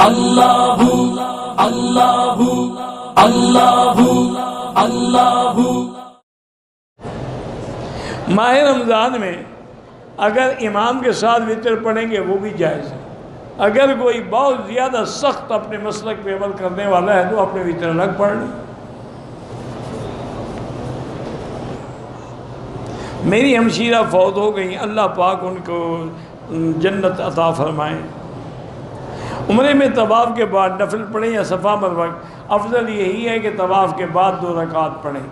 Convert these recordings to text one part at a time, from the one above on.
اللہ اللہ اللہ اللہ۔ ماہ رمضان میں اگر امام کے ساتھ وتر پڑھیں گے وہ بھی جائز ہے۔ اگر کوئی بہت زیادہ سخت اپنے مسلک پہ عمل کرنے والا ہے تو اپنے وتر الگ پڑھ لیں۔ میری ہمشیرہ فوت ہو گئی، اللہ پاک ان کو جنت عطا فرمائیں۔ عمرے میں طواف کے بعد نفل پڑھیں یا صفا مروہ، افضل یہی ہے کہ طواف کے بعد 2 رکعت پڑھیں۔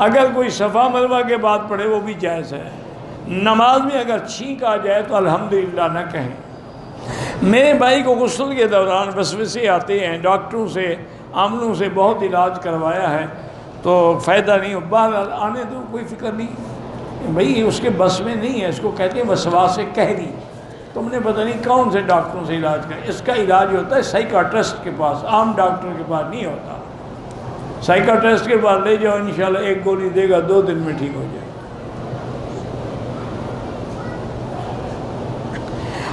اگر کوئی صفا مروہ کے بعد پڑھے وہ بھی جائز ہے۔ نماز میں اگر چھینک آ جائے تو الحمدللہ نہ کہیں۔ میرے بھائی کو غسل کے دوران وسوسے آتے ہیں، ڈاکٹروں سے عاملوں سے بہت علاج کروایا ہے تو فائدہ نہیں ہو، باہر آنے تو کوئی فکر نہیں بھائی، اس کے بس میں نہیں ہے، اس کو کہتے ہیں وسواس قہری۔ تم نے پتہ نہیں کون سے ڈاکٹروں سے علاج کیا، اس کا علاج ہوتا ہے سائیکاٹرسٹ کے پاس، عام ڈاکٹر کے پاس نہیں ہوتا۔ سائیکاٹرسٹ کے پاس لے جاؤ، انشاءاللہ 1 گولی دے گا، 2 دن میں ٹھیک ہو جائے۔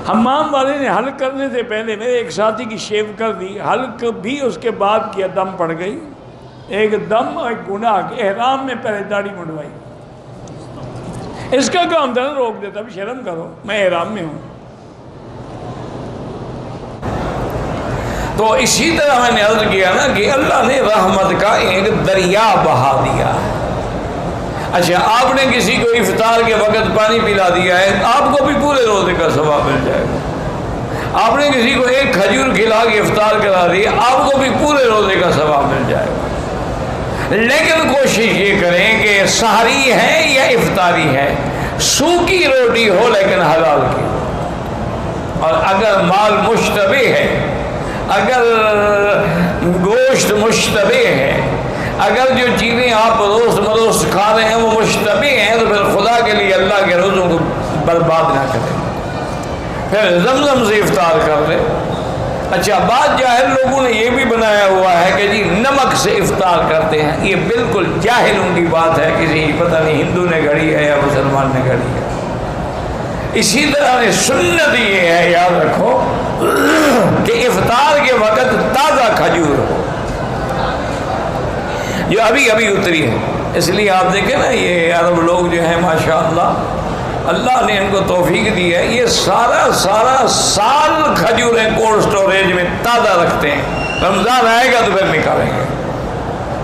حمام والے نے حلق کرنے سے پہلے میرے ایک ساتھی کی شیو کر دی، حلق بھی اس کے بعد کیا، دم پڑ گئی، ایک دم اور ایک گناہ۔ احرام میں پہلے داڑھی منڈوائی، اس کا کام تھا روک دیتا، اب شرم کرو، میں احرام میں ہوں۔ تو اسی طرح میں نے عرض کیا نا کہ اللہ نے رحمت کا ایک دریا بہا دیا ہے۔ اچھا، آپ نے کسی کو افطار کے وقت پانی پلا دیا ہے، آپ کو بھی پورے روزے کا ثواب مل جائے گا۔ آپ نے کسی کو 1 کھجور کھلا کے افطار کرا دی، آپ کو بھی پورے روزے کا ثواب مل جائے گا۔ لیکن کوشش یہ کریں کہ سحری ہے یا افطاری ہے، سوکھی روٹی ہو لیکن حلال کی، اور اگر مال مشتبہ ہے، اگر گوشت مشتبہ ہے، اگر جو چیزیں آپ روز مروز کھا رہے ہیں وہ مشتبہ ہیں، تو پھر خدا کے لیے اللہ کے روزوں کو برباد نہ کریں، پھر زمزم سے افطار کر لیں۔ اچھا، بعض جاہل لوگوں نے یہ بھی بنایا ہوا ہے کہ جی نمک سے افطار کرتے ہیں، یہ بالکل جاہلوں کی بات ہے، کسی پتہ نہیں ہندو نے گھڑی ہے یا مسلمان نے گھڑی ہے۔ اسی طرح سنت یہ ہے، یاد رکھو کہ افطار کے وقت تازہ کھجور ہو جو ابھی ابھی اتری ہے۔ اس لیے آپ دیکھیں نا، یہ عرب لوگ جو ہیں ماشاءاللہ، اللہ نے ان کو توفیق دی ہے، یہ سارا سال کھجوریں کولڈ سٹوریج میں تازہ رکھتے ہیں، رمضان آئے گا تو پھر نکالیں گے۔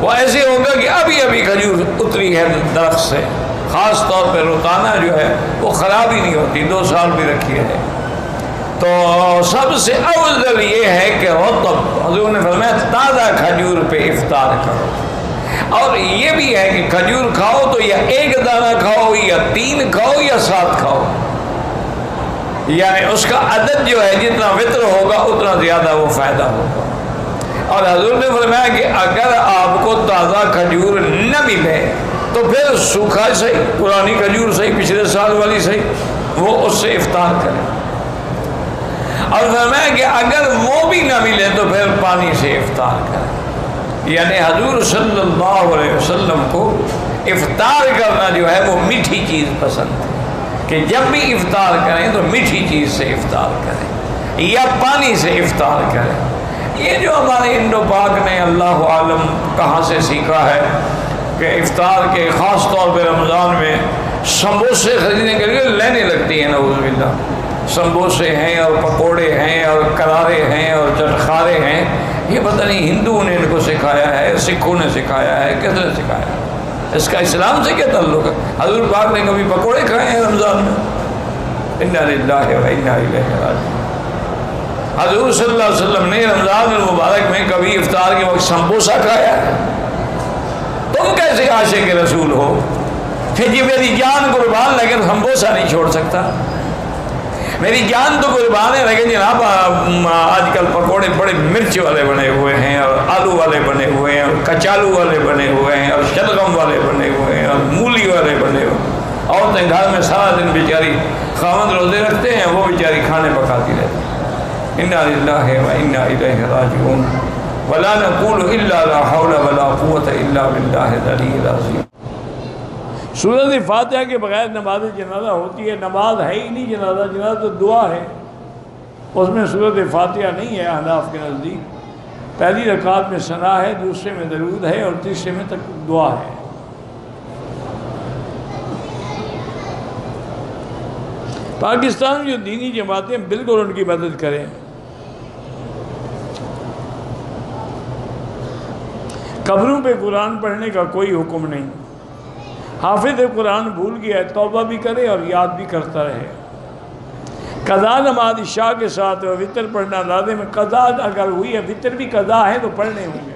وہ ایسے ہوگا کہ ابھی ابھی کھجور اتری ہے درخت سے، خاص طور پہ روتانا جو ہے وہ خراب ہی نہیں ہوتی، 2 سال بھی رکھی ہے۔ تو سب سے افضل یہ ہے کہ رطب، حضور نے فرمایا تازہ کھجور پہ افطار کرو۔ اور یہ بھی ہے کہ کھجور کھاؤ تو یا 1 دانہ کھاؤ یا 3 کھاؤ یا 7 کھاؤ، یعنی اس کا عدد جو ہے جتنا وطر ہوگا اتنا زیادہ وہ فائدہ ہوگا۔ اور حضور نے فرمایا کہ اگر آپ کو تازہ کھجور نہ ملے تو پھر سوکھا صحیح، پرانی کھجور صحیح، پچھلے سال والی صحیح، وہ اس سے افطار کریں۔ اور فرمایا کہ اگر وہ بھی نہ ملے تو پھر پانی سے افطار کریں۔ یعنی حضور صلی اللہ علیہ وسلم کو افطار کرنا جو ہے وہ میٹھی چیز پسند ہے، کہ جب بھی افطار کریں تو میٹھی چیز سے افطار کریں یا پانی سے افطار کریں۔ یہ جو ہمارے انڈو پاک نے اللہ عالم کہاں سے سیکھا ہے کہ افطار کے خاص طور پہ رمضان میں سموسے خریدنے کے لیے لینے لگتی ہیں، نعوذ باللہ، سموسے ہیں اور پکوڑے ہیں اور کرارے ہیں اور چٹخارے ہیں۔ یہ پتہ نہیں ہندوؤں نے ان کو سکھایا ہے، سکھوں نے سکھایا ہے، کس نے سکھایا ہے؟ اس کا اسلام سے کیا تعلق ہے؟ حضور پاک نے کبھی پکوڑے کھائے ہیں رمضان میں؟ انا للہ و انا الیہ راجعون۔ حضور صلی اللہ علیہ وسلم نے رمضان المبارک میں کبھی افطار کے وقت سموسہ کھایا ہے؟ تم کیسے عاشق رسول ہو کہ جی میری جان قربان لیکن سموسہ نہیں چھوڑ سکتا؟ میری جان تو قربان ہے لیکن جناب آج کل پکوڑے بڑے مرچ والے بنے ہوئے ہیں اور آلو والے بنے ہوئے ہیں اور کچالو والے بنے ہوئے ہیں اور شلگم والے بنے ہوئے ہیں اور مولی والے بنے ہوئے۔ عورتیں گھر میں سارا دن بیچاری خاوند روزے رکھتے ہیں، وہ بیچاری کھانے پکاتی رہتی ہیں۔ انا للہ و انا الیہ راجعون ولا نقول الا لا حول ولا قوة الا باللہ العلی العظیم۔ سورۃ فاتحہ کے بغیر نماز جنازہ ہوتی ہے؟ نماز ہے ہی نہیں جنازہ، جنازہ تو دعا ہے۔ اس میں سورۃ فاتحہ نہیں ہے احناف کے نزدیک. پہلی رکعت میں ثنا ہے، دوسرے میں درود ہے اور تیسرے میں تک دعا ہے. پاکستان جو دینی جماعتیں بالکل ان کی مدد کریں. قبروں پہ قرآن پڑھنے کا کوئی حکم نہیں. حافظ قرآن بھول گیا ہے، توبہ بھی کرے اور یاد بھی کرتا رہے. قضا نماز عشاء کے ساتھ وطر پڑھنا لازم ہے. قضا اگر ہوئی ہے، وطر بھی قضا ہے تو پڑھنے ہوں گے.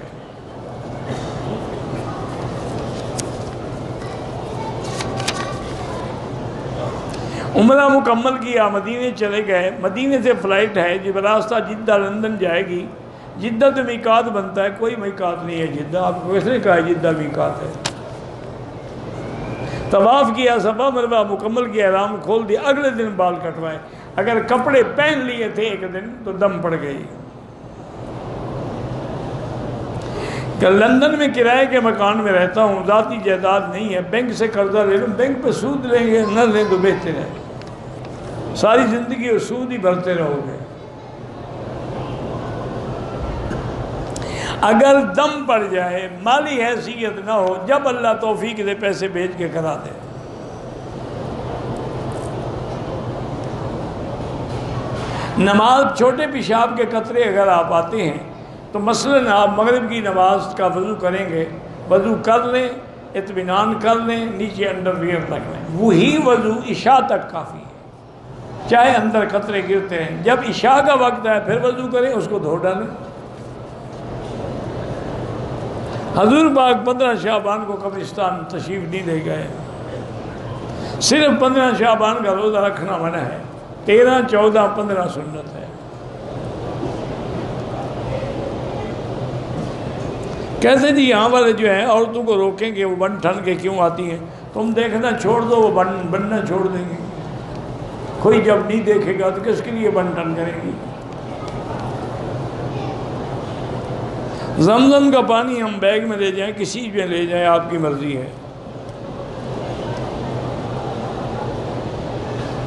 عمرہ مکمل کیا، مدینے چلے گئے. مدینے سے فلائٹ ہے جو راستہ جدہ لندن جائے گی. جدہ تو میقات بنتا ہے، کوئی میقات نہیں ہے جدہ. آپ کو کس نے کہا ہے جدہ میقات ہے؟ طواف کیا، صفا مروہ مکمل کیا، احرام کھول دیا، اگلے دن بال کٹوائے. اگر کپڑے پہن لیے تھے ایک دن تو دم پڑ گئی. کہ لندن میں کرائے کے مکان میں رہتا ہوں، ذاتی جائیداد نہیں ہے، بینک سے قرضہ لے لوں. بینک پہ سود لیں گے، نہ لیں تو بہتر ہے. ساری زندگی سود ہی بھرتے رہو گے. اگر دم پڑ جائے، مالی حیثیت نہ ہو، جب اللہ توفیق دے پیسے بھیج کے کرا دے. نماز چھوٹے پیشاب کے قطرے اگر آپ آتے ہیں تو مثلاً آپ مغرب کی نماز کا وضو کریں گے، وضو کر لیں، اطمینان کر لیں، نیچے انڈر ویئر رکھ لیں. وہی وضو عشاء تک کافی ہے، چاہے اندر قطرے گرتے ہیں. جب عشاء کا وقت ہے پھر وضو کریں، اس کو دھو ڈالیں. حضور پاک 15 شعبان کو قبرستان تشریف نہیں لے گئے. صرف 15 شعبان کا روزہ رکھنا منع ہے. 13، 14، 15 سنت ہے. کیسے جی یہاں والے جو ہیں عورتوں کو روکیں گے، وہ بن ٹھن کے کیوں آتی ہیں؟ تم دیکھنا چھوڑ دو، وہ بننا چھوڑ دیں گے. کوئی جب نہیں دیکھے گا تو کس کے لیے بن ٹھن کریں گی؟ زمزم کا پانی ہم بیگ میں لے جائیں، کسی میں لے جائیں، آپ کی مرضی ہے.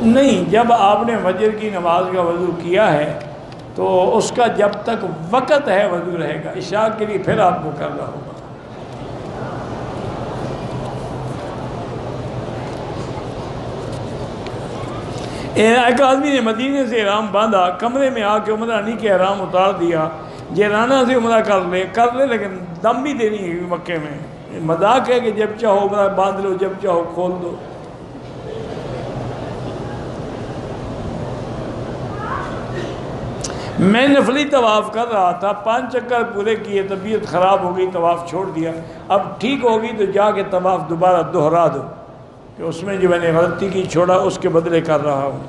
نہیں، جب آپ نے فجر کی نماز کا وضو کیا ہے تو اس کا جب تک وقت ہے وضو رہے گا. عشاء کے لیے پھر آپ کو کرنا ہوگا. ایک آدمی نے مدینے سے احرام باندھا، کمرے میں آ کے عمرہ نہیں کہ احرام اتار دیا. جیرانہ سے عمرہ کر لے لیکن دم بھی دینی ہے مکے میں. مذاق ہے کہ جب چاہو عمرہ باندھ لو، جب چاہو کھول دو. میں نفلی طواف کر رہا تھا، 5 چکر پورے کیے، طبیعت خراب ہو گئی، طواف چھوڑ دیا. اب ٹھیک ہوگی تو جا کے طواف دوبارہ دہرا دو کہ اس میں جو میں نے غلطی کی چھوڑا، اس کے بدلے کر رہا ہوں.